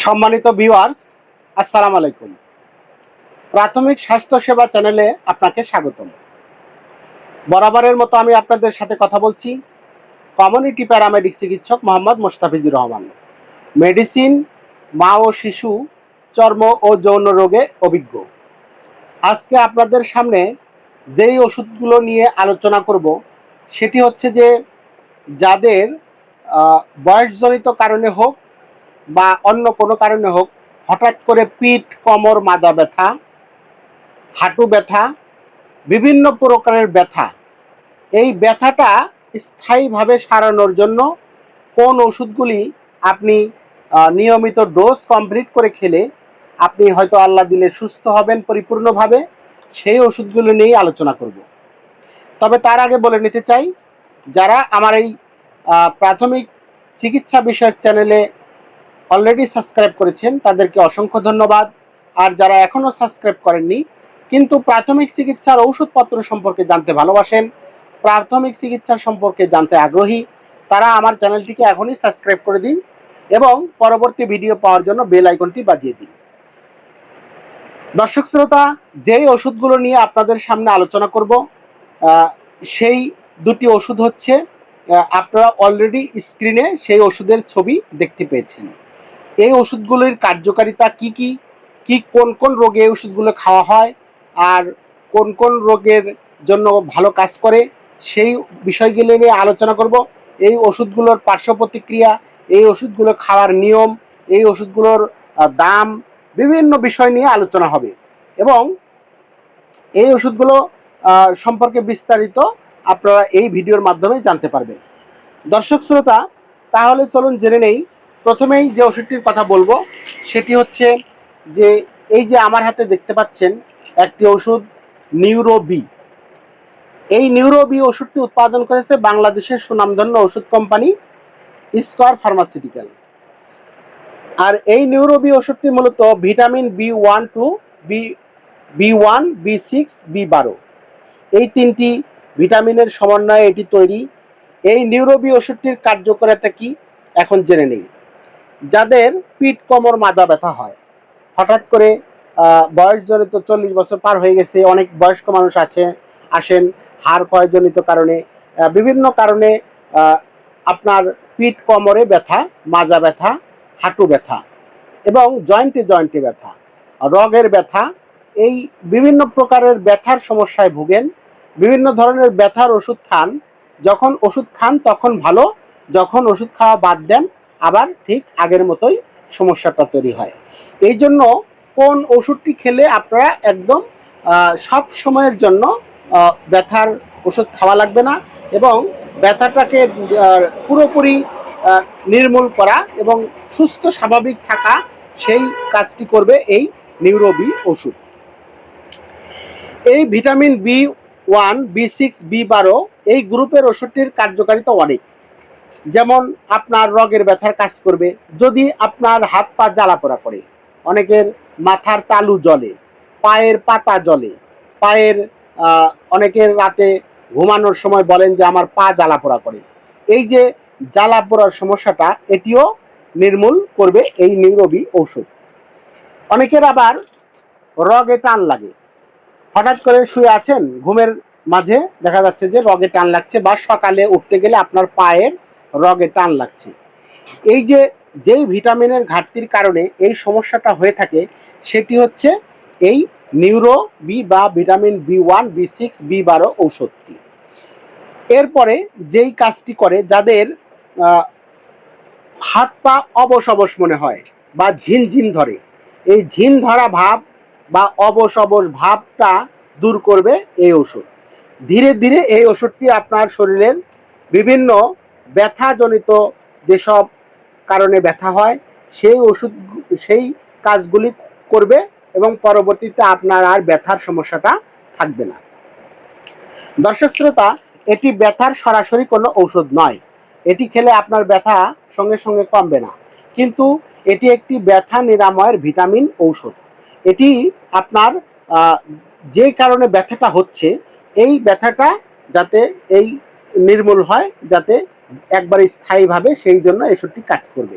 সম্মানিত ভিউয়ার্স, আসসালামু আলাইকুম। প্রাথমিক স্বাস্থ্য সেবা চ্যানেলে আপনাকে স্বাগতম। বরাবরের মতো আমি আপনাদের সাথে কথা বলছি কমিউনিটি প্যারামেডিক চিকিৎসক মোহাম্মদ মোস্তাফিজুর রহমান। মেডিসিন, মা ও শিশু, চর্ম ও যৌন রোগে অভিজ্ঞ। আজকে আপনাদের সামনে যেই ওষুধগুলো নিয়ে আলোচনা করব সেটি হচ্ছে যে যাদের বয়সজনিত কারণে হোক বা অন্য কোনো কারণে হোক হঠাৎ করে পিঠ, কোমর, মাজা ব্যথা, হাঁটু ব্যথা, বিভিন্ন প্রকারের ব্যথা, এই ব্যথাটা স্থায়ীভাবে সারানোর জন্য কোন ওষুধগুলি আপনি নিয়মিত ডোজ কমপ্লিট করে খেলে আপনি হয়তো আল্লাহ দিলে সুস্থ হবেন পরিপূর্ণভাবে, সেই ওষুধগুলো নিয়েই আলোচনা করব। তবে তার আগে বলে নিতে চাই, যারা আমার এই প্রাথমিক চিকিৎসা বিষয়ক চ্যানেলে অলরেডি সাবস্ক্রাইব করেছেন তাদেরকে অসংখ্য ধন্যবাদ। আর যারা এখনও সাবস্ক্রাইব করেননি কিন্তু প্রাথমিক চিকিৎসার ঔষধপত্র সম্পর্কে জানতে ভালোবাসেন, প্রাথমিক চিকিৎসা সম্পর্কে জানতে আগ্রহী, তারা আমার চ্যানেলটিকে এখনই সাবস্ক্রাইব করে দিন এবং পরবর্তী ভিডিও পাওয়ার জন্য বেল আইকনটি বাজিয়ে দিন। দর্শক শ্রোতা, যেই ওষুধগুলো নিয়ে আপনাদের সামনে আলোচনা করব সেই দুটি ওষুধ হচ্ছে, আপনারা অলরেডি স্ক্রিনে সেই ওষুধের ছবি দেখতে পেয়েছেন। এই ওষুধগুলির কার্যকারিতা কি কি, কোন কোন রোগে এই ওষুধগুলো খাওয়া হয় আর কোন কোন রোগের জন্য ভালো কাজ করে, সেই বিষয়গুলো নিয়ে আলোচনা করব। এই ওষুধগুলোর পার্শ্ব প্রতিক্রিয়া, এই ওষুধগুলো খাওয়ার নিয়ম, এই ওষুধগুলোর দাম, বিভিন্ন বিষয় নিয়ে আলোচনা হবে এবং এই ওষুধগুলো সম্পর্কে বিস্তারিত আপনারা এই ভিডিওর মাধ্যমে জানতে পারবেন। দর্শক শ্রোতা, তাহলে চলুন জেনে নেই। প্রথমেই যে ওষুধটির কথা বলবো সেটি হচ্ছে যে এই যে আমার হাতে দেখতে পাচ্ছেন একটি ওষুধ নিউরোবি। এই নিউরোবি ওষুধটি উৎপাদন করেছে বাংলাদেশের সুনামধন্য ওষুধ কোম্পানি স্কয়ার ফার্মাসিউটিক্যাল। আর এই নিউরোবি ওষুধটি মূলত vitamin B1, B1, B6, B12 এই তিনটি ভিটামিনের সমন্বয়ে এটি তৈরি। এই নিউরোবি ওষুধটির কার্যকারিতা কি এখন জেনে নেই। যাদের পিঠ, কোমর, মাজা ব্যথা হয়, হঠাৎ করে বয়সজনিত 40 বছর পার হয়ে গেছে, অনেক বয়স্ক মানুষ আসেন হাড় ক্ষয়জনিত কারণে, বিভিন্ন কারণে আপনার পিঠ, কোমরে ব্যথা, মাজা ব্যথা, হাঁটু ব্যথা এবং জয়েন্টে জয়েন্টে ব্যথা, রগের ব্যথা, এই বিভিন্ন প্রকারের ব্যথার সমস্যায় ভুগেন। বিভিন্ন ধরনের ব্যথার ওষুধ খান, যখন ওষুধ খান তখন ভালো, যখন ওষুধ খাওয়া বাদ দেন আবার ঠিক আগের মতোই সমস্যাটা তৈরি হয়। এই জন্য কোন ওষুধটি খেলে আপনারা একদম সব সময়ের জন্য ব্যথার ওষুধ খাওয়া লাগবে না এবং ব্যথাটাকে পুরোপুরি নির্মূল করা এবং সুস্থ স্বাভাবিক থাকা, সেই কাজটি করবে এই নিউরোবি ওষুধ। এই ভিটামিন B1, B6, B12 এই গ্রুপের ওষুধটির কার্যকারিতা অনেক। যেমন আপনার রগের ব্যথার কাজ করবে, যদি আপনার হাত পা জ্বালাপোড়া করে, অনেকের মাথার তালু জ্বলে, পায়ের পাতা জ্বলে, পায়ের অনেকের রাতে ঘুমানোর সময় বলেন যে আমার পা জ্বালাপোড়া করে, এই যে জ্বালাপোড়ার সমস্যাটা এটিও নির্মূল করবে এই নিউরোবি ঔষধ। অনেকের আবার রগে টান লাগে, হঠাৎ করে শুয়ে আছেন, ঘুমের মাঝে দেখা যাচ্ছে যে রগে টান লাগছে বা সকালে উঠতে গেলে আপনার পায়ের রগে টান লাগছে, এই যে যেই ভিটামিনের ঘাটতির কারণে এই সমস্যাটা হয়ে থাকে সেটি হচ্ছে এই নিউরোবি বা ভিটামিন B1, B6, B12 ঔষধটি। এরপরে যেই কাজটি করে, যাদের হাত পা অবশ অবশ মনে হয় বা ঝিনঝিন ধরে, এই ঝিন ধরা ভাব বা অবশ অবশ ভাবটা দূর করবে এই ওষুধ। ধীরে ধীরে এই ওষুধটি আপনার শরীরের বিভিন্ন ব্যথাজনিত যেসব কারণে ব্যথা হয় সেই কাজগুলি করবে এবং পরবর্তীতে আপনার আর ব্যথার সমস্যাটা থাকবে না। দর্শক শ্রোতা, এটি ব্যথার সরাসরি কোনো ঔষধ নয়, এটি খেলে আপনার ব্যথা সঙ্গে সঙ্গে কমবে না, কিন্তু এটি একটি ব্যথা নিরাময়ের ভিটামিন ঔষধ। এটি আপনার যে কারণে ব্যথাটা হচ্ছে এই ব্যথাটা যাতে এই নির্মূল হয়, যাতে একবারে স্থায়ীভাবে, সেই জন্য ওষুধটি কাজ করবে।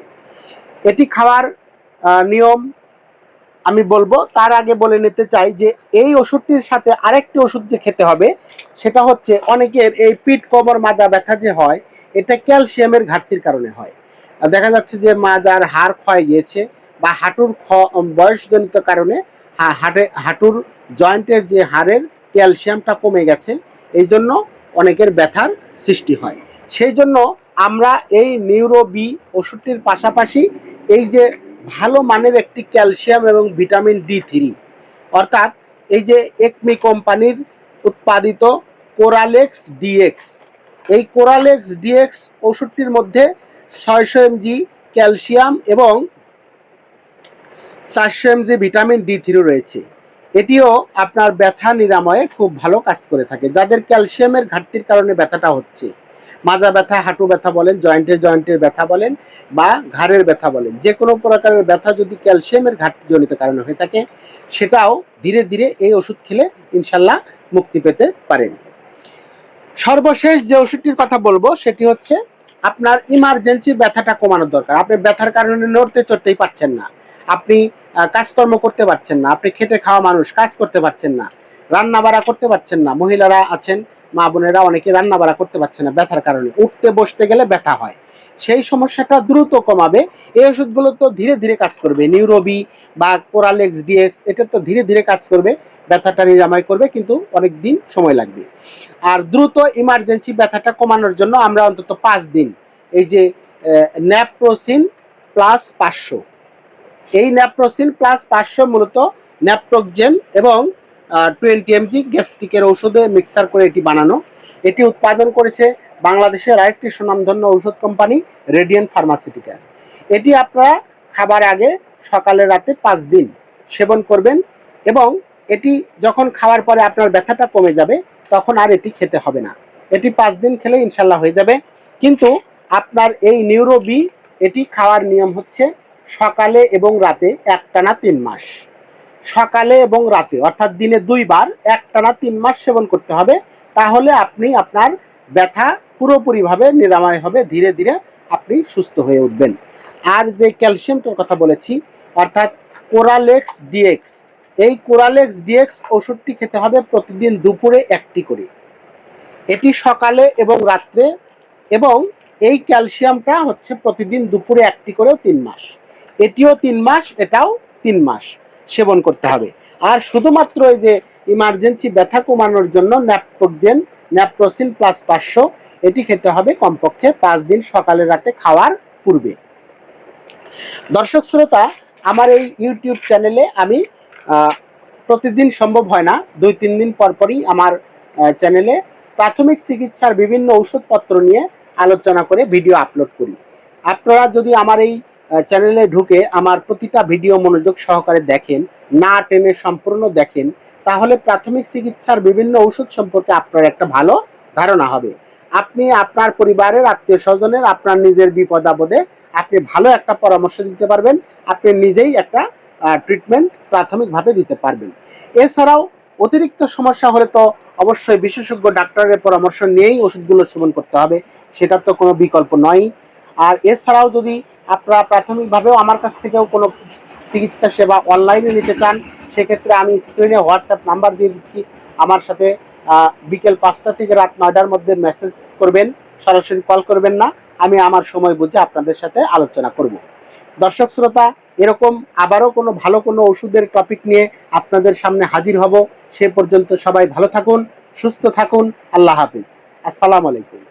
এটি খাওয়ার নিয়ম আমি বলবো, তার আগে বলে নিতে চাই যে এই ওষুধটির সাথে আরেকটি ওষুধ যে খেতে হবে সেটা হচ্ছে, অনেকের এই পিঠ কোমর মাজা ব্যথা যে হয়, এটা ক্যালসিয়ামের ঘাটতির কারণে হয়। দেখা যাচ্ছে যে মাজার হাড় ক্ষয় গিয়েছে বা হাঁটুর বয়সজনিত কারণে হাঁটুর জয়েন্টের যে হাড়ের ক্যালসিয়ামটা কমে গেছে, এই জন্য অনেকের ব্যথার সৃষ্টি হয়। সেই জন্য আমরা এই নিউরোবি ওষুধটির পাশাপাশি এই যে ভালো মানের একটি ক্যালসিয়াম এবং ভিটামিন D3, অর্থাৎ এই যে একমি কোম্পানির উৎপাদিত কোরালেক্স ডিএক্স, এই কোরালেক্স ডিএক্স ওষুধটির মধ্যে 600 mg ক্যালসিয়াম এবং 400 mg ভিটামিন D3 রয়েছে। এটিও আপনার ব্যথা নিরাময়ে খুব ভালো কাজ করে থাকে। যাদের ক্যালসিয়ামের ঘাটতির কারণে ব্যথাটা হচ্ছে, মাজা ব্যথা, হাঁটু ব্যথা বলেন, জয়েন্টের ব্যথা বলেন বা ঘাড়ের ব্যথা বলেন, যে কোনো প্রকারের ব্যথা যদি ক্যালসিয়ামের ঘাটতিজনিত কারণে হয়ে থাকে, সেটাও ধীরে ধীরে এই ওষুধ খেলে ইনশাল্লাহ মুক্তি পেতে পারেন। সর্বশেষ যে ওষুধটির কথা বলবো সেটি হচ্ছে, আপনার ইমার্জেন্সি ব্যথাটা কমানোর দরকার। আপনি ব্যথার কারণে নড়তে চড়তেই পারছেন না, আপনি কাজকর্ম করতে পারছেন না, আপনি খেটে খাওয়া মানুষ, কাজ করতে পারছেন না, রান্না বাড়া করতে পারছেন না। মহিলারা আছেন, মা বোনেরা, অনেকে রান্না বাড়া করতে পারছেন না ব্যথার কারণে, উঠতে বসতে গেলে ব্যথা হয়। সেই সমস্যাটা দ্রুত কমাবে এই ওষুধগুলো, তো ধীরে ধীরে কাজ করবে। নিউরোবি বা কোরালেক্স ডিএক্স, এটা তো ধীরে ধীরে কাজ করবে, ব্যথাটা নিরাময় করবে, কিন্তু অনেক দিন সময় লাগবে। আর দ্রুত ইমার্জেন্সি ব্যথাটা কমানোর জন্য আমরা অন্তত 5 দিন এই যে ন্যাপ্রোসিন প্লাস 500, এই ন্যাপ্রোসিন প্লাস 500 মূলত ন্যাপ্রোকজেন এবং 20 mg গ্যাস্ট্রিকের ঔষধে মিক্সার করে এটি বানানো। এটি উৎপাদন করেছে বাংলাদেশের আরেকটি সুনামধন্য ঔষধ কোম্পানি রেডিয়েন্ট ফার্মাসিউটিক্যাল। এটি আপনারা খাবার আগে সকালে রাতে 5 দিন সেবন করবেন, এবং এটি যখন খাওয়ার পরে আপনার ব্যথাটা কমে যাবে, তখন আর এটি খেতে হবে না। এটি 5 দিন খেলে ইনশাল্লাহ হয়ে যাবে। কিন্তু আপনার এই নিউরোবি, এটি খাওয়ার নিয়ম হচ্ছে সকালে এবং রাতে একটানা 3 মাস, সকালে এবং রাতে অর্থাৎ দিনে 2 বার একটানা 3 মাস সেবন করতে হবে। তাহলে আপনি আপনার ব্যথা পুরোপুরিভাবে নিরাময় হবে, ধীরে ধীরে আপনি সুস্থ হয়ে উঠবেন। আর যে ক্যালসিয়ামটার কথা বলেছি, অর্থাৎ কোরালেক্স ডিএক্স, এই কোরালেক্স ডিএক্স ওষুধটি খেতে হবে প্রতিদিন দুপুরে 1টি করে, এটি সকালে এবং রাত্রে, এবং এই ক্যালসিয়ামটা হচ্ছে প্রতিদিন দুপুরে 1টি করেও 3 মাস, এটিও 3 মাস, এটাও 3 মাস সেবন করতে হবে। আর শুধুমাত্র এই যে ইমার্জেন্সি ব্যথা কমানোর জন্য ন্যাপ্রোকজেন, ন্যাপ্রোসিন প্লাস 500, এটি খেতে হবে কমপক্ষে 5 দিন সকালে রাতে খাওয়ার পূর্বে। দর্শক শ্রোতা, আমার এই ইউটিউব চ্যানেলে আমি প্রতিদিন সম্ভব হয় না, 2-3 দিন পরপরই আমার চ্যানেলে প্রাথমিক চিকিৎসার বিভিন্ন ঔষধপত্র নিয়ে আলোচনা করে ভিডিও আপলোড করি। আপনারা যদি আমার এই চ্যানেলে ঢুকে আমার প্রতিটা ভিডিও মনোযোগ সহকারে দেখেন, না টেনে সম্পূর্ণ দেখেন, তাহলে প্রাথমিক চিকিৎসার বিভিন্ন ঔষধ সম্পর্কে আপনার একটা ভালো ধারণা হবে। আপনি আপনার পরিবারের, আত্মীয় স্বজনের, আপনার নিজের বিপদ আপদে আপনি ভালো একটা পরামর্শ দিতে পারবেন, আপনি নিজেই একটা ট্রিটমেন্ট প্রাথমিকভাবে দিতে পারবেন। এছাড়াও অতিরিক্ত সমস্যা হলে তো অবশ্যই বিশেষজ্ঞ ডাক্তারের পরামর্শ নিয়েই ওষুধগুলো সেবন করতে হবে, সেটা তো কোনো বিকল্প নয়। আর এছাড়াও যদি আপনারা প্রাথমিকভাবেও আমার কাছ থেকেও কোনো চিকিৎসা সেবা অনলাইনে নিতে চান, সেক্ষেত্রে আমি স্ক্রিনে হোয়াটসঅ্যাপ নাম্বার দিয়ে দিচ্ছি, আমার সাথে বিকেল 5টা থেকে রাত 9টার মধ্যে মেসেজ করবেন, সরাসরি কল করবেন না, আমি আমার সময় বুঝে আপনাদের সাথে আলোচনা করব। দর্শক শ্রোতা, এরকম আবারও কোনো ভালো কোনো ওষুধের টপিক নিয়ে আপনাদের সামনে হাজির হব। সে পর্যন্ত সবাই ভালো থাকুন, সুস্থ থাকুন। আল্লাহ হাফিজ। আসসালামু আলাইকুম।